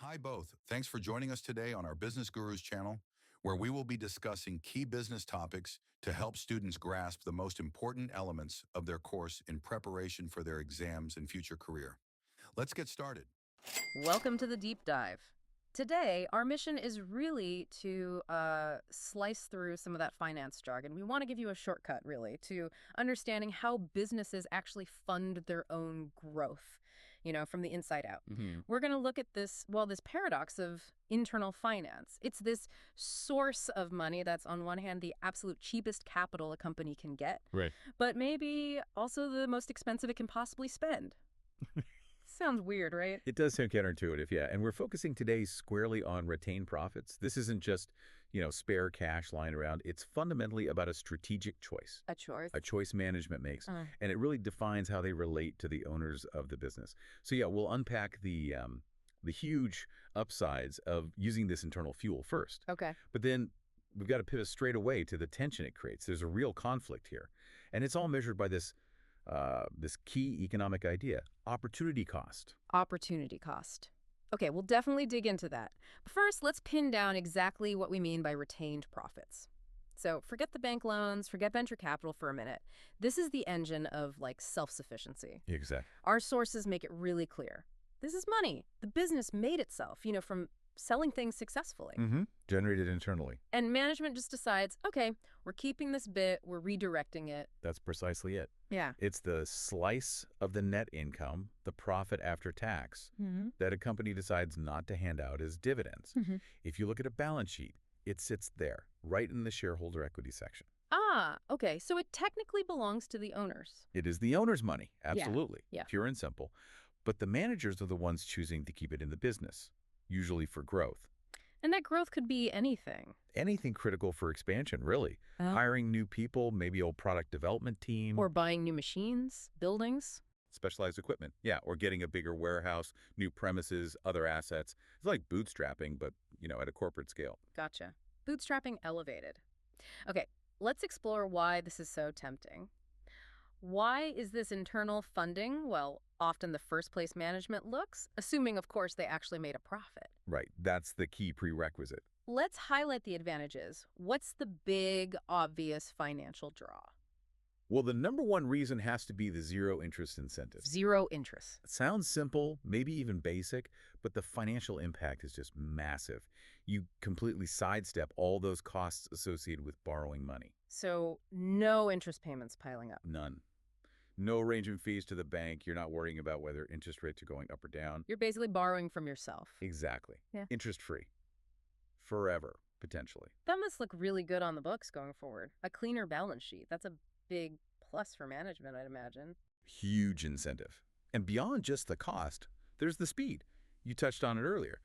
Hi, both. Thanks for joining us today on our Business Gurus channel, where we will be discussing key business topics to help students grasp the most important elements of their course in preparation for their exams and future career. Let's get started. Welcome to the deep dive. Today, our mission is really to slice through some of that finance jargon. We want to give you a shortcut, really, to understanding how businesses actually fund their own growth, from the inside out. Hmm. We're going to look at this paradox of internal finance. It's this source of money that's, on one hand, the absolute cheapest capital a company can get, Right. but maybe also the most expensive it can possibly spend. Sounds weird, right? It does sound counterintuitive, yeah. And we're focusing today squarely on retained profits. This isn't just, spare cash lying around. It's fundamentally about a strategic choice, A choice. a choice management makes. And it really defines how they relate to the owners of the business. So yeah, we'll unpack the huge upsides of using this internal fuel first. Okay. But then we've got to pivot straight away to the tension it creates. There's a real conflict here. And it's all measured by this key economic idea, opportunity cost. Opportunity cost. Okay, we'll definitely dig into that. But first, let's pin down exactly what we mean by retained profits. So forget the bank loans, forget venture capital for a minute. This is the engine of self-sufficiency. Exactly. Our sources make it really clear. This is money. The business made itself, from selling things successfully. Generated internally. And management just decides, okay, we're keeping this bit, we're redirecting it. That's precisely it. Yeah. It's the slice of the net income, the profit after tax, that a company decides not to hand out as dividends. If you look at a balance sheet, it sits there, right in the shareholder equity section. Ah, okay. So it technically belongs to the owners. It is the owner's money, absolutely, Yeah. pure and simple. But the managers are the ones choosing to keep it in the business, usually for growth. And that growth could be anything. Anything critical for expansion, really. Oh. Hiring new people, maybe a product development team. Or buying new machines, buildings. Specialized equipment. Yeah, or getting a bigger warehouse, new premises, other assets. It's like bootstrapping, but, at a corporate scale. Gotcha. Bootstrapping elevated. Okay, let's explore why this is so tempting. Why is this internal funding, often the first place management looks, assuming, of course, they actually made a profit? Right, that's the key prerequisite. Let's highlight the advantages. What's the big, obvious financial draw? Well, the number one reason has to be the zero interest incentive. Zero interest. It sounds simple, maybe even basic, but the financial impact is just massive. You completely sidestep all those costs associated with borrowing money. So no interest payments piling up. None. No arrangement fees to the bank. You're not worrying about whether interest rates are going up or down. You're basically borrowing from yourself. Exactly. Yeah. Interest-free. Forever, potentially. That must look really good on the books going forward. A cleaner balance sheet. That's a big plus for management, I'd imagine. Huge incentive. And beyond just the cost, there's the speed. You touched on it earlier.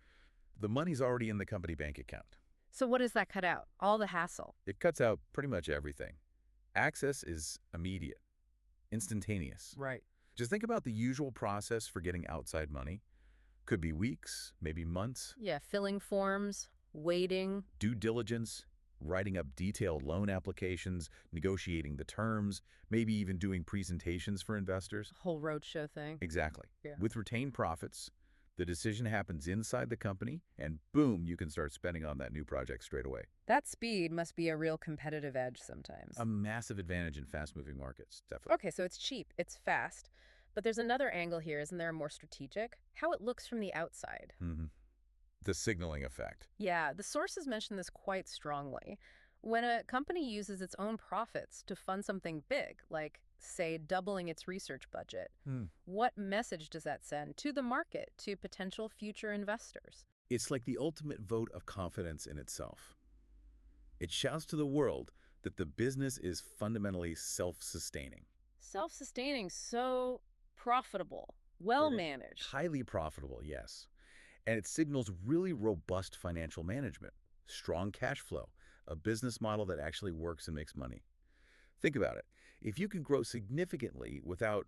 The money's already in the company bank account. So what does that cut out? All the hassle. It cuts out pretty much everything. Access is immediate, instantaneous. Right. Just think about the usual process for getting outside money. Could be weeks, maybe months. Yeah, filling forms, waiting. Due diligence, writing up detailed loan applications, negotiating the terms, maybe even doing presentations for investors. Whole roadshow thing. Exactly. Yeah. With retained profits, the decision happens inside the company, and boom, you can start spending on that new project straight away. That speed must be a real competitive edge sometimes. A massive advantage in fast-moving markets, definitely. Okay, so it's cheap, it's fast. But there's another angle here, isn't there, more strategic? How it looks from the outside. The signaling effect. Yeah, the sources mention this quite strongly. When a company uses its own profits to fund something big, like, say, doubling its research budget, what message does that send to the market, to potential future investors? It's like the ultimate vote of confidence in itself. It shouts to the world that the business is fundamentally self-sustaining. Self-sustaining, so profitable, well-managed. Highly profitable, yes. And it signals really robust financial management, strong cash flow, a business model that actually works and makes money. Think about it. If you can grow significantly without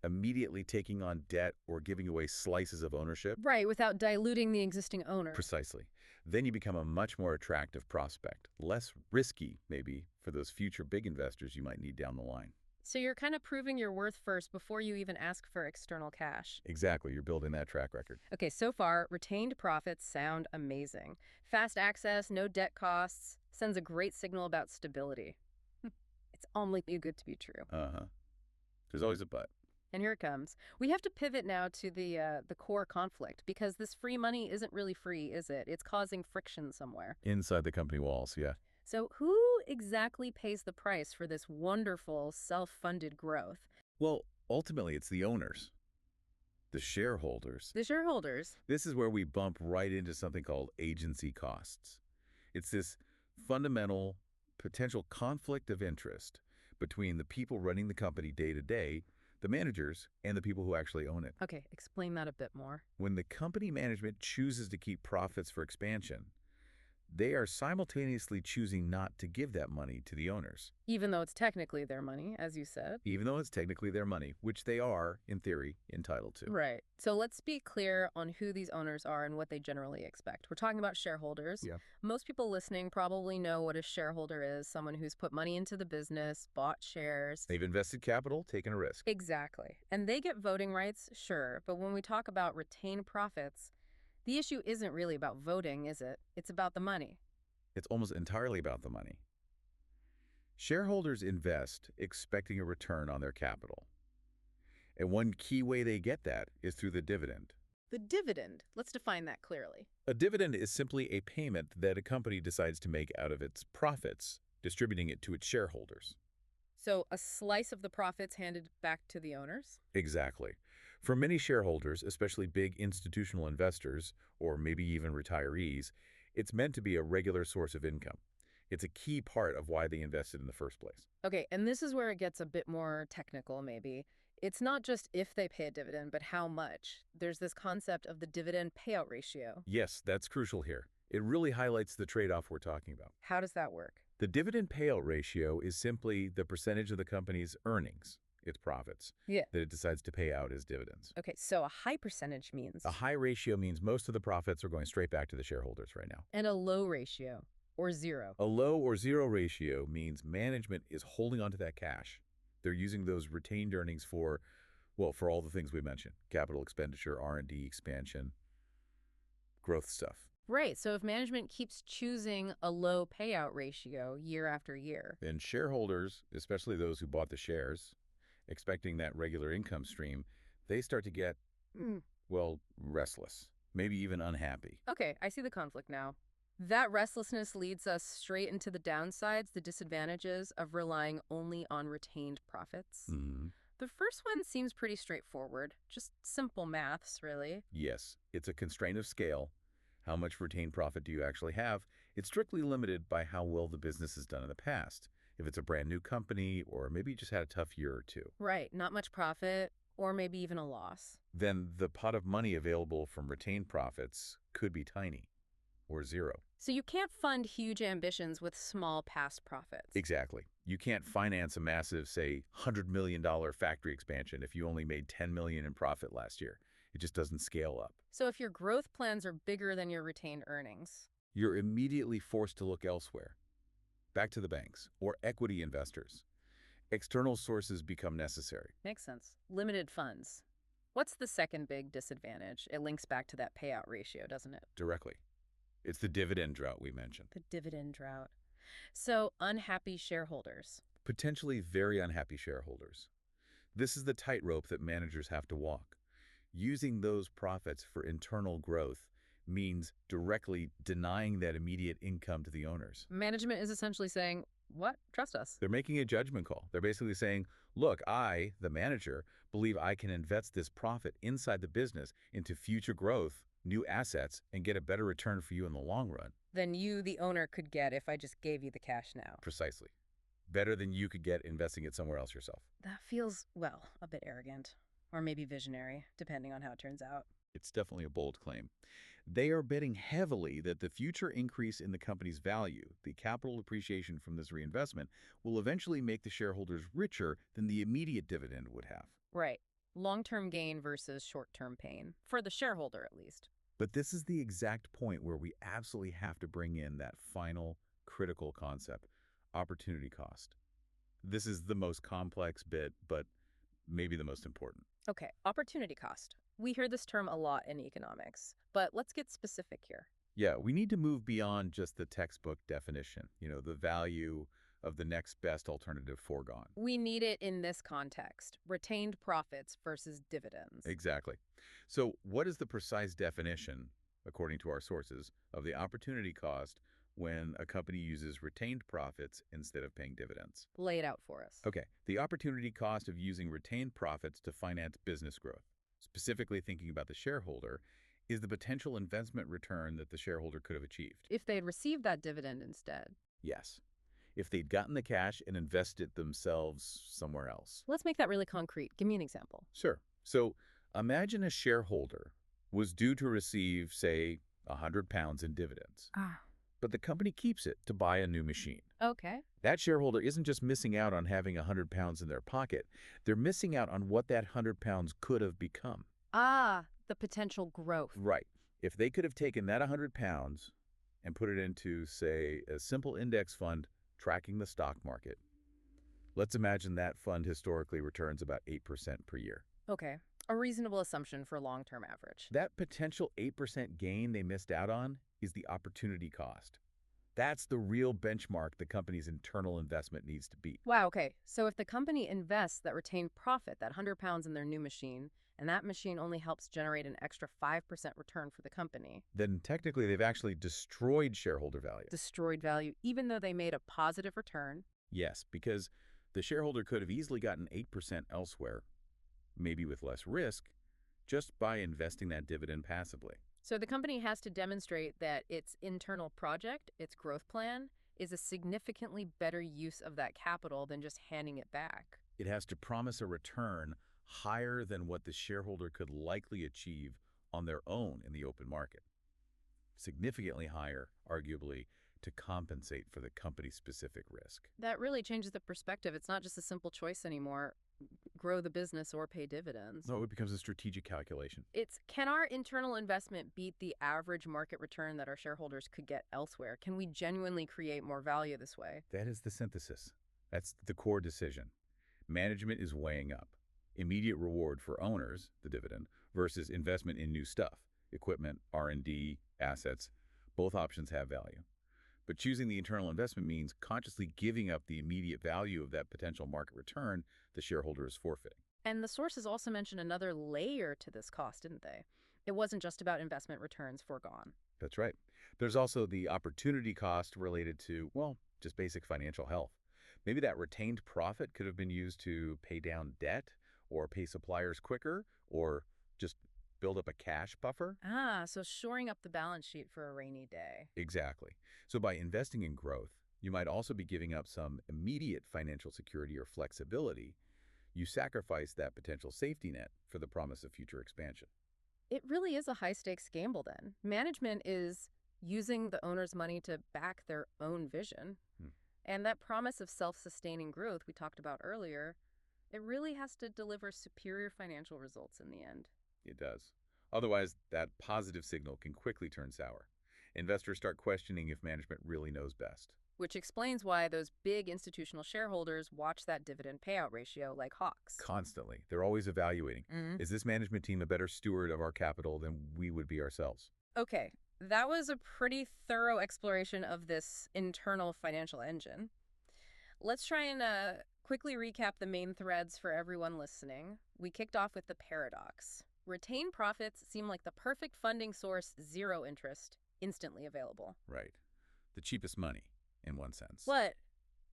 immediately taking on debt or giving away slices of ownership, Right, without diluting the existing owner. precisely, then you become a much more attractive prospect, less risky, maybe, for those future big investors you might need down the line. So you're kind of proving your worth first before you even ask for external cash. Exactly, you're building that track record. Okay, so far, retained profits sound amazing. Fast access, no debt costs, sends a great signal about stability. It's only too good to be true. Uh-huh. There's always a but. And here it comes. We have to pivot now to the core conflict, because this free money isn't really free, is it? It's causing friction somewhere. Inside the company walls, yeah. So who exactly pays the price for this wonderful self-funded growth? Well, ultimately, it's the owners, the shareholders. The shareholders. This is where we bump right into something called agency costs. It's this fundamental potential conflict of interest between the people running the company day to day, the managers, and the people who actually own it. Okay, explain that a bit more. When the company management chooses to keep profits for expansion, they are simultaneously choosing not to give that money to the owners, Even though it's technically their money, as you said. even though it's technically their money, which they are, in theory, entitled to. Right. So let's be clear on who these owners are and what they generally expect. We're talking about shareholders. Yeah. Most people listening probably know what a shareholder is, someone who's put money into the business, bought shares. They've invested capital, taken a risk. Exactly. And they get voting rights, sure. But when we talk about retained profits, the issue isn't really about voting, is it? It's about the money. It's almost entirely about the money. Shareholders invest expecting a return on their capital. And one key way they get that is through the dividend. The dividend, let's define that clearly. A dividend is simply a payment that a company decides to make out of its profits, distributing it to its shareholders. So a slice of the profits handed back to the owners? Exactly. For many shareholders, especially big institutional investors, or maybe even retirees, it's meant to be a regular source of income. It's a key part of why they invested in the first place. Okay, and this is where it gets a bit more technical, maybe. It's not just if they pay a dividend, but how much. There's this concept of the dividend payout ratio. Yes, that's crucial here. It really highlights the trade-off we're talking about. How does that work? The dividend payout ratio is simply the percentage of the company's earnings, its profits, Yeah. that it decides to pay out as dividends. Okay, so a high percentage means. A high ratio means most of the profits are going straight back to the shareholders right now. And a low ratio, or zero. A low or zero ratio means management is holding onto that cash. They're using those retained earnings for, well, for all the things we mentioned: capital expenditure, R&D, expansion, growth stuff. Right, so if management keeps choosing a low payout ratio year after year. Then shareholders, especially those who bought the shares, expecting that regular income stream, they start to get, well, restless, maybe even unhappy. Okay, I see the conflict now. That restlessness leads us straight into the downsides, the disadvantages of relying only on retained profits. The first one seems pretty straightforward, just simple maths, really. Yes, it's a constraint of scale. How much retained profit do you actually have? It's strictly limited by how well the business has done in the past. If it's a brand new company, or maybe you just had a tough year or two, Right, not much profit, or maybe even a loss. then the pot of money available from retained profits could be tiny, or zero. So you can't fund huge ambitions with small past profits. Exactly. You can't finance a massive, say, $100 million factory expansion if you only made $10 million in profit last year. It just doesn't scale up. So if your growth plans are bigger than your retained earnings. You're immediately forced to look elsewhere. Back to the banks or equity investors. External sources become necessary. Makes sense. Limited funds. What's the second big disadvantage? It links back to that payout ratio, doesn't it? Directly. It's the dividend drought we mentioned. The dividend drought. So unhappy shareholders. Potentially very unhappy shareholders. This is the tightrope that managers have to walk. Using those profits for internal growth means directly denying that immediate income to the owners. Management is essentially saying, what? Trust us. They're making a judgment call. They're basically saying, look, I, the manager, believe I can invest this profit inside the business into future growth, new assets, and get a better return for you in the long run. Than you, the owner, could get if I just gave you the cash now. Precisely. Better than you could get investing it somewhere else yourself. That feels, well, a bit arrogant. Or maybe visionary, depending on how it turns out. It's definitely a bold claim. They are betting heavily that the future increase in the company's value, the capital appreciation from this reinvestment, will eventually make the shareholders richer than the immediate dividend would have. Right. Long-term gain versus short-term pain. For the shareholder, at least. But this is the exact point where we absolutely have to bring in that final critical concept: opportunity cost. This is the most complex bit, but maybe the most important. Okay, opportunity cost. We hear this term a lot in economics, but let's get specific here. Yeah, we need to move beyond just the textbook definition, the value of the next best alternative foregone. We need it in this context, retained profits versus dividends. Exactly. So what is the precise definition, according to our sources, of the opportunity cost when a company uses retained profits instead of paying dividends? Lay it out for us. Okay, the opportunity cost of using retained profits to finance business growth, specifically thinking about the shareholder, is the potential investment return that the shareholder could have achieved. If they had received that dividend instead. Yes. If they'd gotten the cash and invested themselves somewhere else. Let's make that really concrete. Give me an example. Sure. So imagine a shareholder was due to receive, say, £100 in dividends, Ah. but the company keeps it to buy a new machine. Okay. That shareholder isn't just missing out on having £100 in their pocket. They're missing out on what that £100 could have become. Ah, the potential growth. Right. If they could have taken that £100 and put it into, say, a simple index fund tracking the stock market. Let's imagine that fund historically returns about 8% per year. Okay. A reasonable assumption for long-term average. That potential 8% gain they missed out on is the opportunity cost. That's the real benchmark the company's internal investment needs to beat. Wow, okay. So if the company invests that retained profit, that £100 in their new machine, and that machine only helps generate an extra 5% return for the company. Then technically they've actually destroyed shareholder value. Destroyed value, even though they made a positive return. Yes, because the shareholder could have easily gotten 8% elsewhere, maybe with less risk, just by investing that dividend passively. So the company has to demonstrate that its internal project, its growth plan, is a significantly better use of that capital than just handing it back. It has to promise a return higher than what the shareholder could likely achieve on their own in the open market. Significantly higher, arguably, to compensate for the company's specific risk. That really changes the perspective. It's not just a simple choice anymore, grow the business or pay dividends. No, it becomes a strategic calculation. It's, can our internal investment beat the average market return that our shareholders could get elsewhere? Can we genuinely create more value this way? That is the synthesis. That's the core decision. Management is weighing up immediate reward for owners, the dividend, versus investment in new stuff, equipment, R&D, assets. Both options have value. But choosing the internal investment means consciously giving up the immediate value of that potential market return the shareholder is forfeiting. And the sources also mentioned another layer to this cost, didn't they? It wasn't just about investment returns foregone. That's right. There's also the opportunity cost related to, well, just basic financial health. Maybe that retained profit could have been used to pay down debt or pay suppliers quicker or just build up a cash buffer. Ah, so shoring up the balance sheet for a rainy day. Exactly. So by investing in growth, you might also be giving up some immediate financial security or flexibility. You sacrifice that potential safety net for the promise of future expansion. It really is a high-stakes gamble then. Management is using the owner's money to back their own vision. And that promise of self-sustaining growth we talked about earlier, it really has to deliver superior financial results in the end. It does. Otherwise, that positive signal can quickly turn sour. Investors start questioning if management really knows best. Which explains why those big institutional shareholders watch that dividend payout ratio like hawks. Constantly. They're always evaluating. Is this management team a better steward of our capital than we would be ourselves? Okay, that was a pretty thorough exploration of this internal financial engine. Let's try and quickly recap the main threads for everyone listening. We kicked off with the paradox. Retained profits seem like the perfect funding source, zero interest, instantly available. Right. The cheapest money, in one sense. But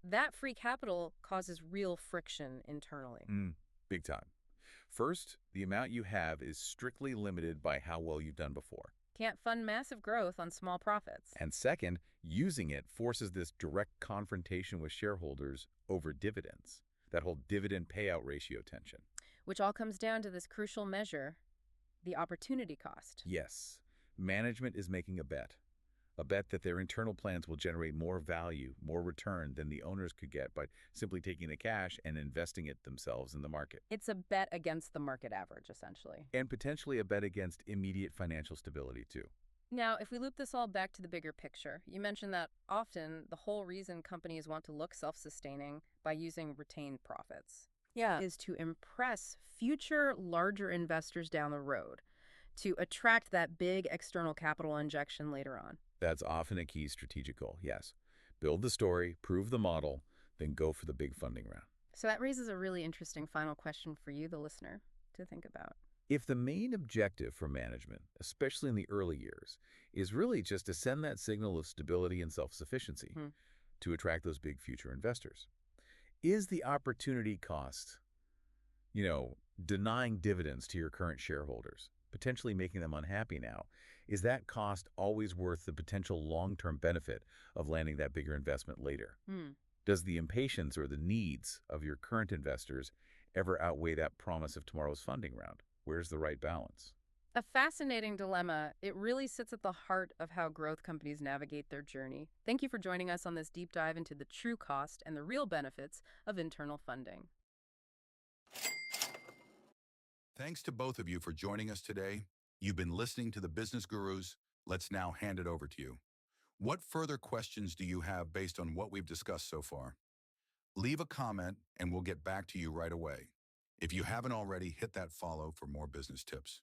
that free capital causes real friction internally. Big time. First, the amount you have is strictly limited by how well you've done before. Can't fund massive growth on small profits. And second, using it forces this direct confrontation with shareholders over dividends, that whole dividend payout ratio tension. Which all comes down to this crucial measure, the opportunity cost. Yes, management is making a bet that their internal plans will generate more value, more return than the owners could get by simply taking the cash and investing it themselves in the market. It's a bet against the market average, essentially. And potentially a bet against immediate financial stability, too. Now, if we loop this all back to the bigger picture, you mentioned that often the whole reason companies want to look self-sustaining by using retained profits Yeah. is to impress future larger investors down the road, to attract that big external capital injection later on. That's often a key strategic goal, yes. Build the story, prove the model, then go for the big funding round. So that raises a really interesting final question for you, the listener, to think about. If the main objective for management, especially in the early years, is really just to send that signal of stability and self-sufficiency Hmm. to attract those big future investors, is the opportunity cost, denying dividends to your current shareholders, potentially making them unhappy now, is that cost always worth the potential long-term benefit of landing that bigger investment later? Hmm. Does the impatience or the needs of your current investors ever outweigh that promise of tomorrow's funding round? Where's the right balance? A fascinating dilemma. It really sits at the heart of how growth companies navigate their journey. Thank you for joining us on this deep dive into the true cost and the real benefits of internal funding. Thanks to both of you for joining us today. You've been listening to the Business Gurus. Let's now hand it over to you. What further questions do you have based on what we've discussed so far? Leave a comment and we'll get back to you right away. If you haven't already, hit that follow for more business tips.